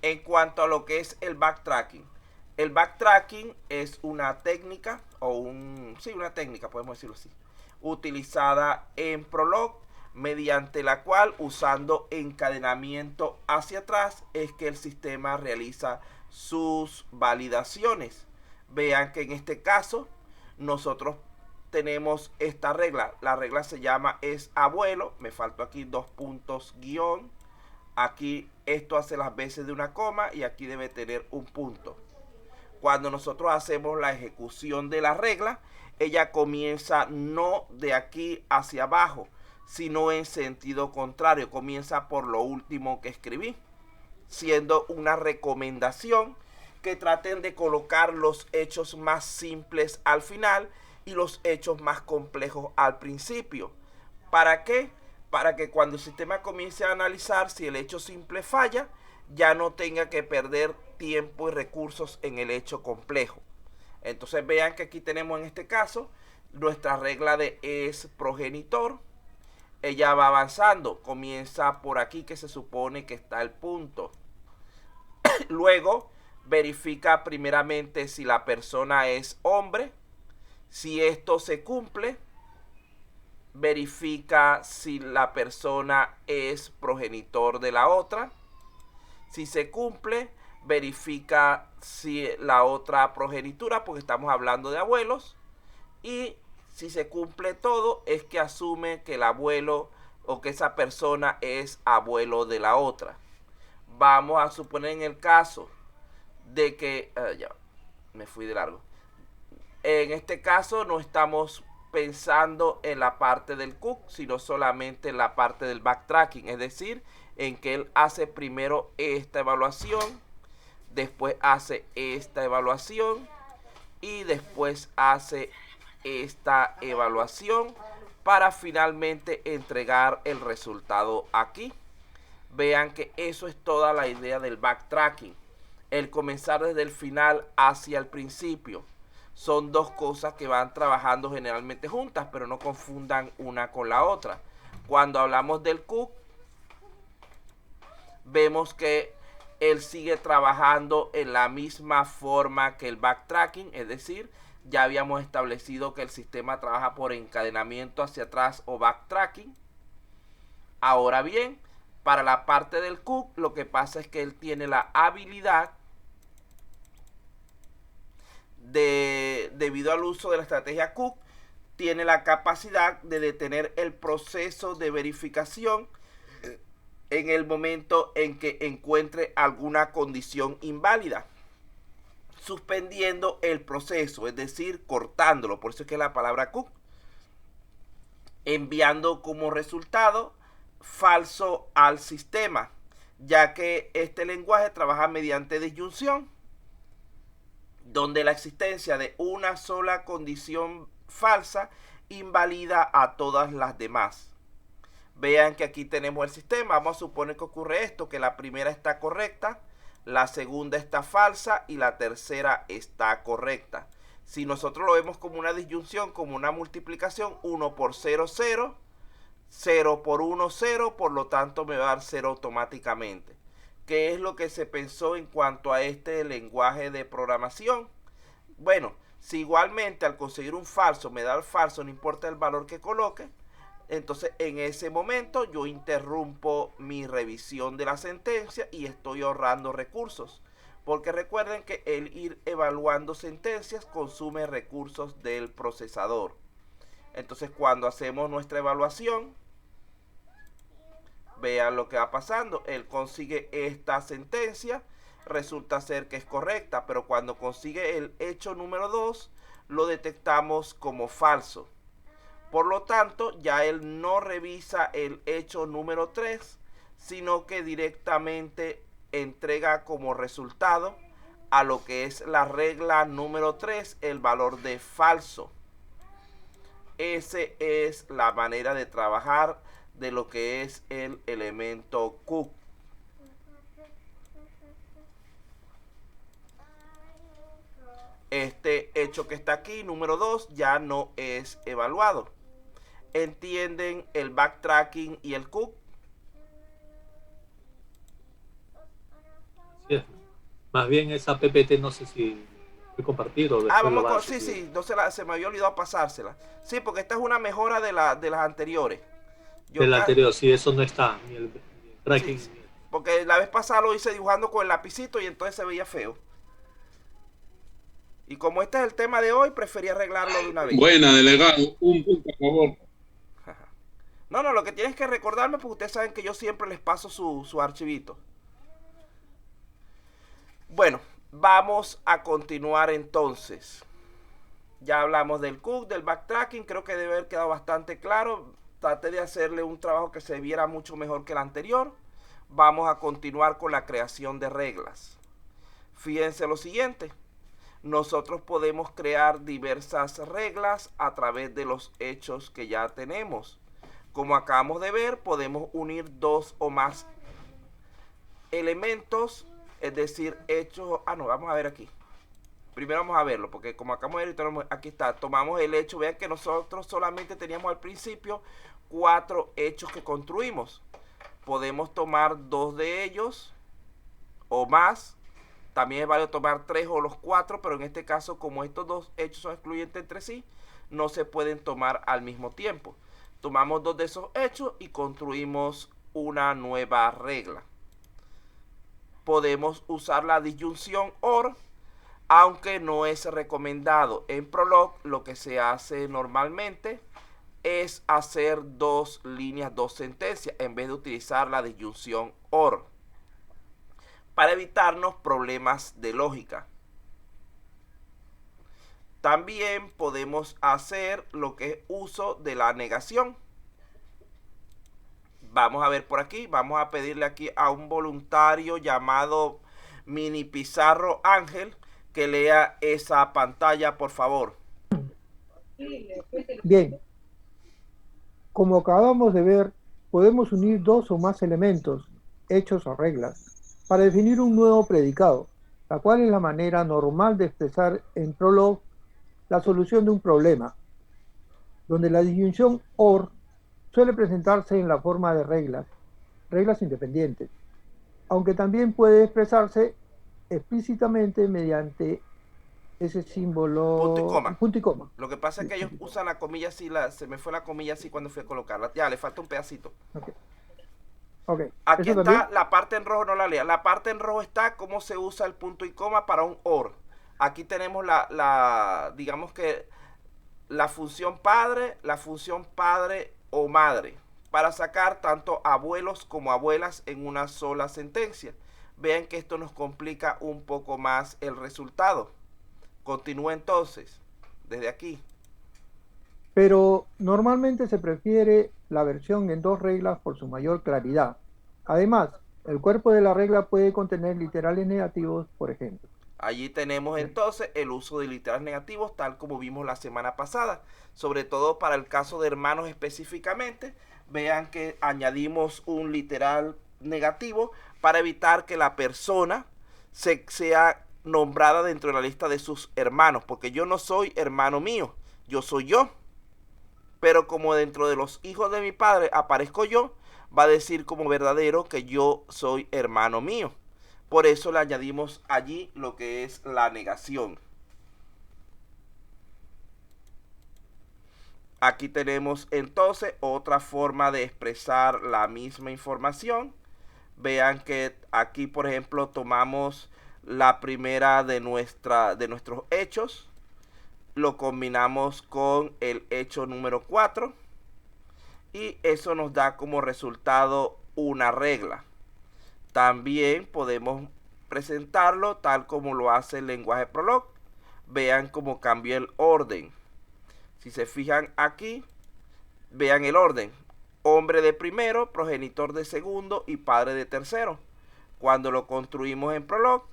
En cuanto a lo que es el backtracking es una técnica, una técnica, podemos decirlo así, utilizada en Prolog, mediante la cual, usando encadenamiento hacia atrás, es que el sistema realiza sus validaciones. Vean que en este caso nosotros tenemos esta regla. La regla se llama es abuelo. Me faltó aquí dos puntos guión. Aquí esto hace las veces de una coma y aquí debe tener un punto. Cuando nosotros hacemos la ejecución de la regla, ella comienza no de aquí hacia abajo, sino en sentido contrario. Comienza por lo último que escribí, siendo una recomendación que traten de colocar los hechos más simples al final y los hechos más complejos al principio. ¿Para qué? Para que cuando el sistema comience a analizar si el hecho simple falla, ya no tenga que perder tiempo y recursos en el hecho complejo. Entonces vean que aquí tenemos en este caso nuestra regla de es progenitor. Ella va avanzando, comienza por aquí que se supone que está el punto. Luego verifica primeramente si la persona es hombre. Si esto se cumple, verifica si la persona es progenitor de la otra. Si se cumple, verifica si la otra progenitura, porque estamos hablando de abuelos. Y si se cumple todo, es que asume que el abuelo o que esa persona es abuelo de la otra. Vamos a suponer en el caso de que ya me fui de largo. En este caso no estamos pensando en la parte del cook, sino solamente en la parte del backtracking, es decir, en que él hace primero esta evaluación, después hace esta evaluación y después hace esta evaluación para finalmente entregar el resultado aquí. Vean que eso es toda la idea del backtracking, el comenzar desde el final hacia el principio. Son dos cosas que van trabajando generalmente juntas, pero no confundan una con la otra. Cuando hablamos del cook, vemos que él sigue trabajando en la misma forma que el backtracking, es decir, ya habíamos establecido que el sistema trabaja por encadenamiento hacia atrás o backtracking. Ahora bien, para la parte del cook, lo que pasa es que él tiene la habilidad debido al uso de la estrategia cook, tiene la capacidad de detener el proceso de verificación en el momento en que encuentre alguna condición inválida, suspendiendo el proceso, es decir, cortándolo. Por eso es que la palabra cook, enviando como resultado falso al sistema, ya que este lenguaje trabaja mediante disyunción, donde la existencia de una sola condición falsa invalida a todas las demás. Vean que aquí tenemos el sistema. Vamos a suponer que ocurre esto, que la primera está correcta, la segunda está falsa y la tercera está correcta. Si nosotros lo vemos como una disyunción, como una multiplicación, 1 por 0, 0, 0 por 1, 0, por lo tanto me va a dar 0 automáticamente. ¿Qué es lo que se pensó en cuanto a este lenguaje de programación? Bueno, si igualmente al conseguir un falso me da el falso, no importa el valor que coloque, entonces en ese momento yo interrumpo mi revisión de la sentencia y estoy ahorrando recursos. Porque recuerden que el ir evaluando sentencias consume recursos del procesador. Entonces cuando hacemos nuestra evaluación, vean lo que va pasando. Él consigue esta sentencia, resulta ser que es correcta, pero cuando consigue el hecho número 2, lo detectamos como falso. Por lo tanto, ya él no revisa el hecho número 3, sino que directamente entrega como resultado a lo que es la regla número 3 el valor de falso. Esa es la manera de trabajar de lo que es el elemento cook. Este hecho que está aquí, número 2, ya no es evaluado. ¿Entienden el backtracking y el cook? es. Más bien esa PPT no sé si fue compartido o después lo va a Sí, subir. sí, no se me había olvidado pasársela. Sí, porque esta es una mejora de las anteriores. Yo Del ca- anterior, sí, eso no está, ni el sí, tracking. sí, porque la vez pasada lo hice dibujando con el lapicito y entonces se veía feo. Y como este es el tema de hoy, preferí arreglarlo de una vez. Buena, delegado. Un punto a favor. No, no, lo que tienes que recordarme porque ustedes saben que yo siempre les paso su archivito. Bueno, vamos a continuar entonces. Ya hablamos del cook, del backtracking, creo que debe haber quedado bastante claro. Traté de hacerle un trabajo que se viera mucho mejor que el anterior. Vamos a continuar con la creación de reglas. Fíjense lo siguiente. Nosotros podemos crear diversas reglas a través de los hechos que ya tenemos. Como acabamos de ver, podemos unir dos o más elementos, es decir, hechos. No, vamos a ver aquí. Primero vamos a verlo, porque como acabamos de ver, aquí está, tomamos el hecho. Vean que nosotros solamente teníamos al principio 4 hechos que construimos. Podemos tomar 2 de ellos o más. También es válido tomar 3 o los 4, pero en este caso, como estos dos hechos son excluyentes entre sí, no se pueden tomar al mismo tiempo. Tomamos 2 de esos hechos y construimos una nueva regla. Podemos usar la disyunción OR, aunque no es recomendado. En Prolog lo que se hace normalmente es hacer 2 líneas, 2 sentencias, en vez de utilizar la disyunción OR, para evitarnos problemas de lógica. También podemos hacer lo que es uso de la negación. Vamos a ver por aquí, vamos a pedirle aquí a un voluntario llamado Mini Pizarro Ángel que lea esa pantalla, por favor. Bien, como acabamos de ver, podemos unir dos o más elementos, hechos o reglas, para definir un nuevo predicado, la cual es la manera normal de expresar en Prolog la solución de un problema, donde la disyunción OR suele presentarse en la forma de reglas independientes, aunque también puede expresarse explícitamente mediante ese Punto y símbolo, coma. punto y coma. Lo que pasa es Sí, que ellos punto y coma. usan la comilla así, se me fue la comilla así cuando fui a colocarla. Ya, le falta un pedacito. Ok, ok. Aquí ¿Eso está también? la parte en rojo, no la lea. La parte en rojo está cómo se usa el punto y coma para un OR. Aquí tenemos digamos que la función padre o madre, para sacar tanto abuelos como abuelas en una sola sentencia. Vean que esto nos complica un poco más el resultado. Continúa entonces, desde aquí. Pero normalmente se prefiere la versión en dos reglas por su mayor claridad. Además, el cuerpo de la regla puede contener literales negativos, por ejemplo. Allí tenemos entonces el uso de literales negativos, tal como vimos la semana pasada, sobre todo para el caso de hermanos específicamente. Vean que añadimos un literal negativo para evitar que la persona sea nombrada dentro de la lista de sus hermanos, porque yo no soy hermano mío, yo soy yo. Pero como dentro de los hijos de mi padre aparezco yo, va a decir como verdadero que yo soy hermano mío. Por eso le añadimos allí lo que es la negación. Aquí tenemos entonces otra forma de expresar la misma información. Vean que aquí, por ejemplo, tomamos la primera de nuestros hechos, lo combinamos con el hecho número 4 y eso nos da como resultado una regla. También podemos presentarlo tal como lo hace el lenguaje Prolog. Vean cómo cambió el orden. Si se fijan aquí, vean el orden. Hombre de primero, progenitor de segundo y padre de tercero. Cuando lo construimos en Prolog,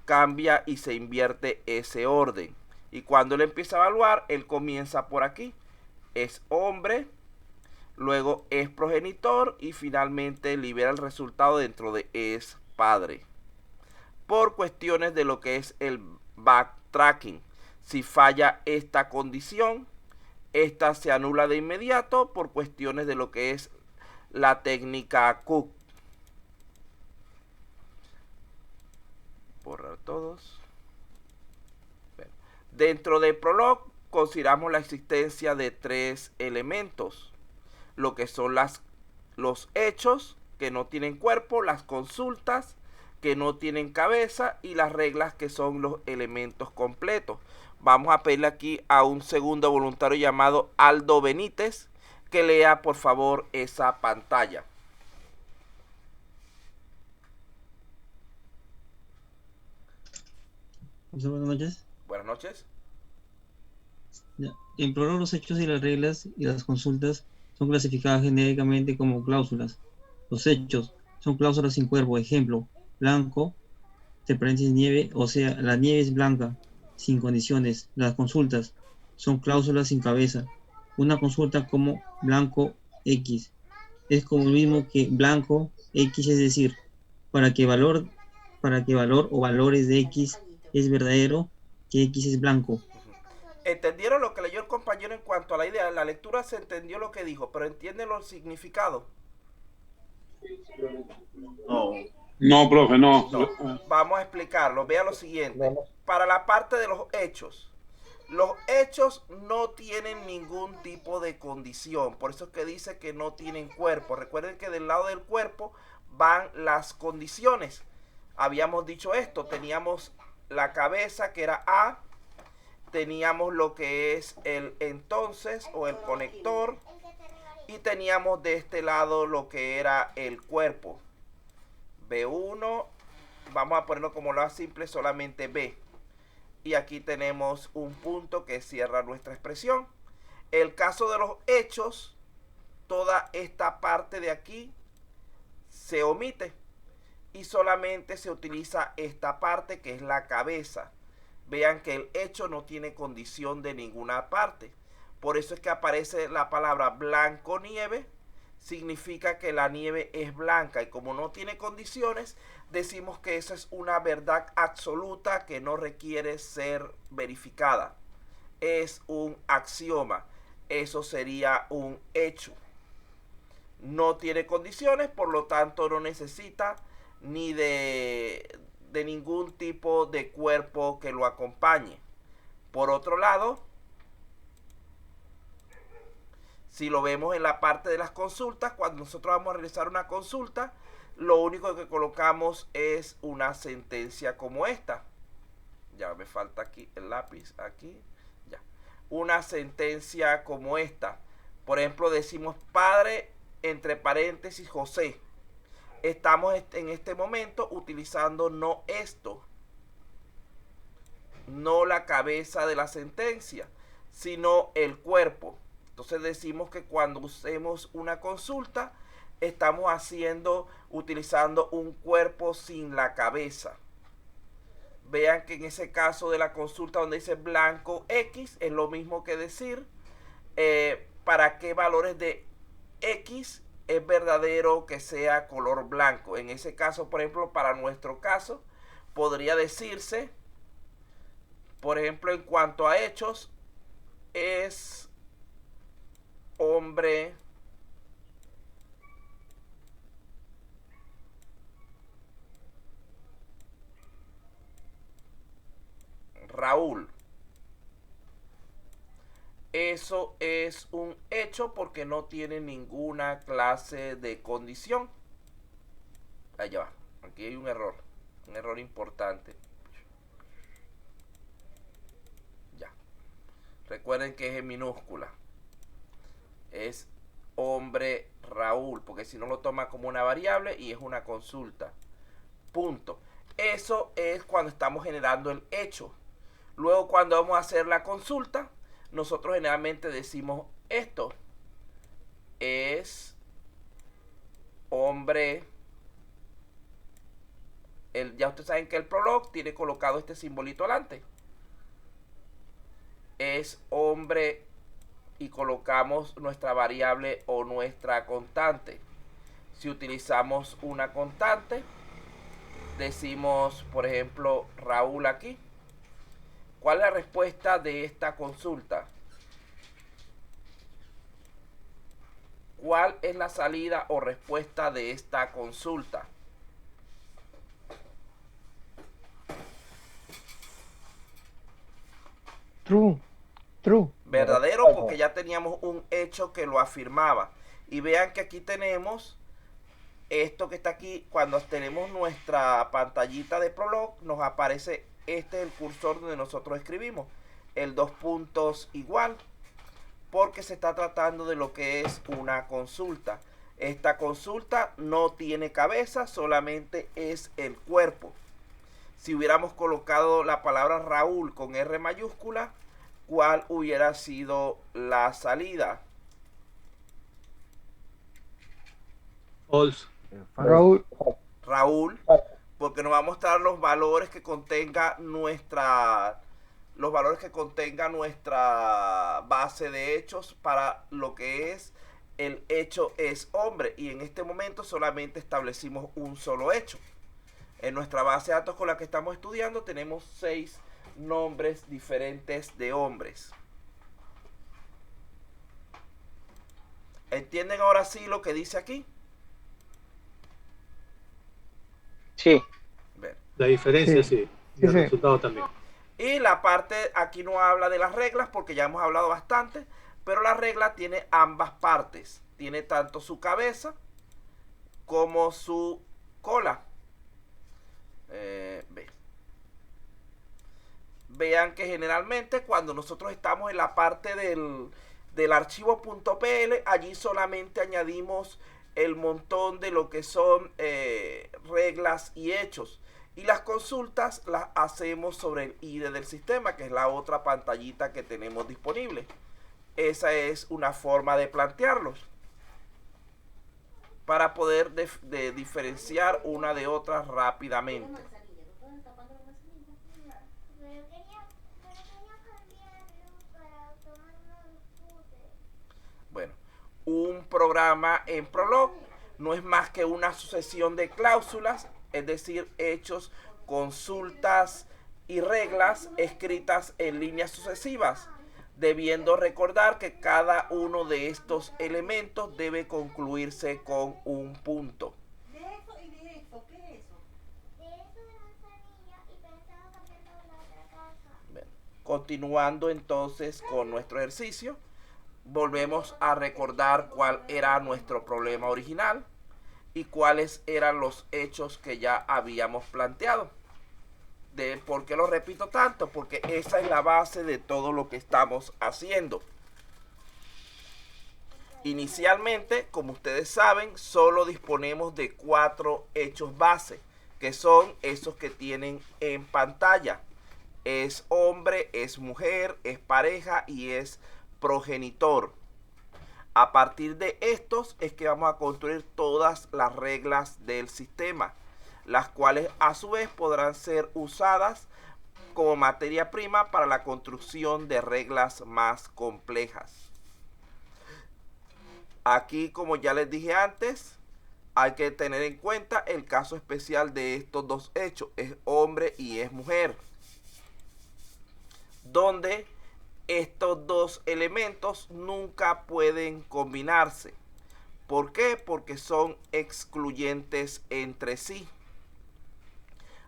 cambia y se invierte ese orden. Y cuando él empieza a evaluar, él comienza por aquí. Es hombre, luego es progenitor y finalmente libera el resultado dentro de es padre. Por cuestiones de lo que es el backtracking. Si falla esta condición, esta se anula de inmediato por cuestiones de lo que es la técnica Cook. todos. Bueno, dentro de Prolog consideramos la existencia de 3 elementos, lo que son los hechos que no tienen cuerpo, las consultas que no tienen cabeza y las reglas que son los elementos completos. Vamos a pedirle aquí a un segundo voluntario llamado Aldo Benítez que lea por favor esa pantalla. Buenas noches. Buenas noches. En Prolog los hechos y las reglas y las consultas son clasificadas genéricamente como cláusulas. Los hechos son cláusulas sin cuerpo. Ejemplo, blanco, entre paréntesis nieve, o sea, la nieve es blanca, sin condiciones. Las consultas son cláusulas sin cabeza. Una consulta como blanco X es como lo mismo que blanco X, es decir, para que valor o valores de X es verdadero, que X es blanco. ¿Entendieron lo que leyó el compañero en cuanto a la idea? La lectura se entendió lo que dijo, pero ¿entienden los significados? No, profe, no. Vamos a explicarlo. Vea lo siguiente. Para la parte de los hechos no tienen ningún tipo de condición. Por eso es que dice que no tienen cuerpo. Recuerden que del lado del cuerpo van las condiciones. Habíamos dicho esto. Teníamos la cabeza, que era A. Teníamos lo que es el entonces o el conector. Y teníamos de este lado lo que era el cuerpo. B1. Vamos a ponerlo como lo simple, solamente B. Y aquí tenemos un punto que cierra nuestra expresión. El caso de los hechos, toda esta parte de aquí se omite. Y solamente se utiliza esta parte que es la cabeza. Vean que el hecho no tiene condición de ninguna parte. Por eso es que aparece la palabra blanco nieve. Significa que la nieve es blanca. Y como no tiene condiciones, decimos que eso es una verdad absoluta que no requiere ser verificada. Es un axioma. Eso sería un hecho. No tiene condiciones, por lo tanto no necesita ni de ningún tipo de cuerpo que lo acompañe. Por otro lado, si lo vemos en la parte de las consultas, cuando nosotros vamos a realizar una consulta, lo único que colocamos es una sentencia como esta. Ya me falta aquí el lápiz, aquí, ya. Una sentencia como esta. Por ejemplo, decimos padre, entre paréntesis, José. Estamos en este momento utilizando no esto, no la cabeza de la sentencia, sino el cuerpo. Entonces decimos que cuando usemos una consulta, estamos utilizando un cuerpo sin la cabeza. Vean que en ese caso de la consulta donde dice blanco X, es lo mismo que decir para qué valores de X es verdadero que sea color blanco. En ese caso, por ejemplo, para nuestro caso, podría decirse, por ejemplo, en cuanto a hechos, es hombre Raúl. Eso es un hecho porque no tiene ninguna clase de condición. Allá va. Aquí hay un error importante. Ya. Recuerden que es en minúscula. Es hombre Raúl, porque si no lo toma como una variable y es una consulta. Punto. Eso es cuando estamos generando el hecho. Luego, cuando vamos a hacer la consulta, nosotros generalmente decimos esto. Es hombre. Ya ustedes saben que el Prolog tiene colocado este simbolito adelante. Es hombre y colocamos nuestra variable o nuestra constante. Si utilizamos una constante, decimos, por ejemplo, Raúl aquí. ¿Cuál es la respuesta de esta consulta? ¿Cuál es la salida o respuesta de esta consulta? True. Verdadero, porque ya teníamos un hecho que lo afirmaba. Y vean que aquí tenemos esto que está aquí. Cuando tenemos nuestra pantallita de Prolog, nos aparece este es el cursor donde nosotros escribimos el 2 puntos igual, porque se está tratando de lo que es una consulta. Esta consulta no tiene cabeza, solamente es el cuerpo. Si hubiéramos colocado la palabra Raúl con R mayúscula, ¿cuál hubiera sido la salida? Raúl, porque nos va a mostrar los valores que contenga nuestra base de hechos para lo que es el hecho es hombre, y en este momento solamente establecimos un solo hecho. En nuestra base de datos con la que estamos estudiando tenemos 6 nombres diferentes de hombres. ¿Entienden ahora sí lo que dice aquí? Sí. La diferencia sí. Y el resultado también. Y la parte, aquí no habla de las reglas porque ya hemos hablado bastante, pero la regla tiene ambas partes. Tiene tanto su cabeza como su cola. Vean que generalmente cuando nosotros estamos en la parte del archivo .pl, allí solamente añadimos el montón de lo que son reglas y hechos. Y las consultas las hacemos sobre el IDE del sistema, que es la otra pantallita que tenemos disponible. Esa es una forma de plantearlos, para poder diferenciar una de otra rápidamente. Bueno, un programa en Prolog no es más que una sucesión de cláusulas, es decir, hechos, consultas y reglas escritas en líneas sucesivas, debiendo recordar que cada uno de estos elementos debe concluirse con un punto. Bien, continuando entonces con nuestro ejercicio, volvemos a recordar cuál era nuestro problema original y cuáles eran los hechos que ya habíamos planteado. ¿Por qué lo repito tanto? Porque esa es la base de todo lo que estamos haciendo. Inicialmente, como ustedes saben, solo disponemos de 4 hechos base, que son esos que tienen en pantalla. Es hombre, es mujer, es pareja y es progenitor. A partir de estos es que vamos a construir todas las reglas del sistema, las cuales a su vez podrán ser usadas como materia prima para la construcción de reglas más complejas. Aquí, como ya les dije antes, hay que tener en cuenta el caso especial de estos dos hechos, es hombre y es mujer, donde estos dos elementos nunca pueden combinarse. ¿Por qué? Porque son excluyentes entre sí.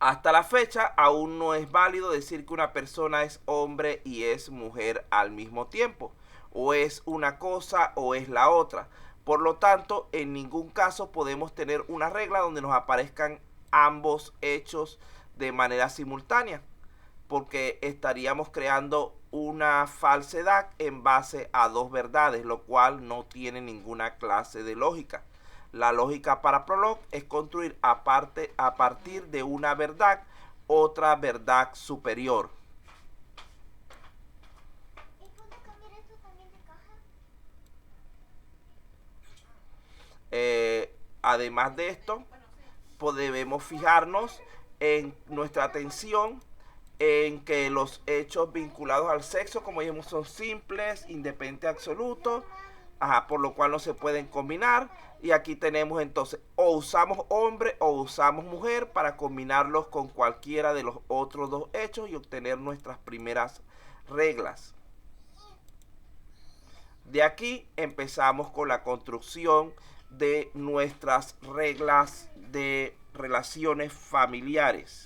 Hasta la fecha aún no es válido decir que una persona es hombre y es mujer al mismo tiempo. O es una cosa o es la otra. Por lo tanto, en ningún caso podemos tener una regla donde nos aparezcan ambos hechos de manera simultánea, porque estaríamos creando una falsedad en base a dos verdades, lo cual no tiene ninguna clase de lógica. La lógica para Prolog es construir a partir de una verdad, otra verdad superior. ¿Y puedo cambiar esto también de caja? Además de esto, debemos fijarnos en nuestra atención en que los hechos vinculados al sexo, como dijimos, son simples, independientes absolutos, por lo cual no se pueden combinar. Y aquí tenemos entonces, o usamos hombre o usamos mujer para combinarlos con cualquiera de los otros dos hechos y obtener nuestras primeras reglas. De aquí empezamos con la construcción de nuestras reglas de relaciones familiares.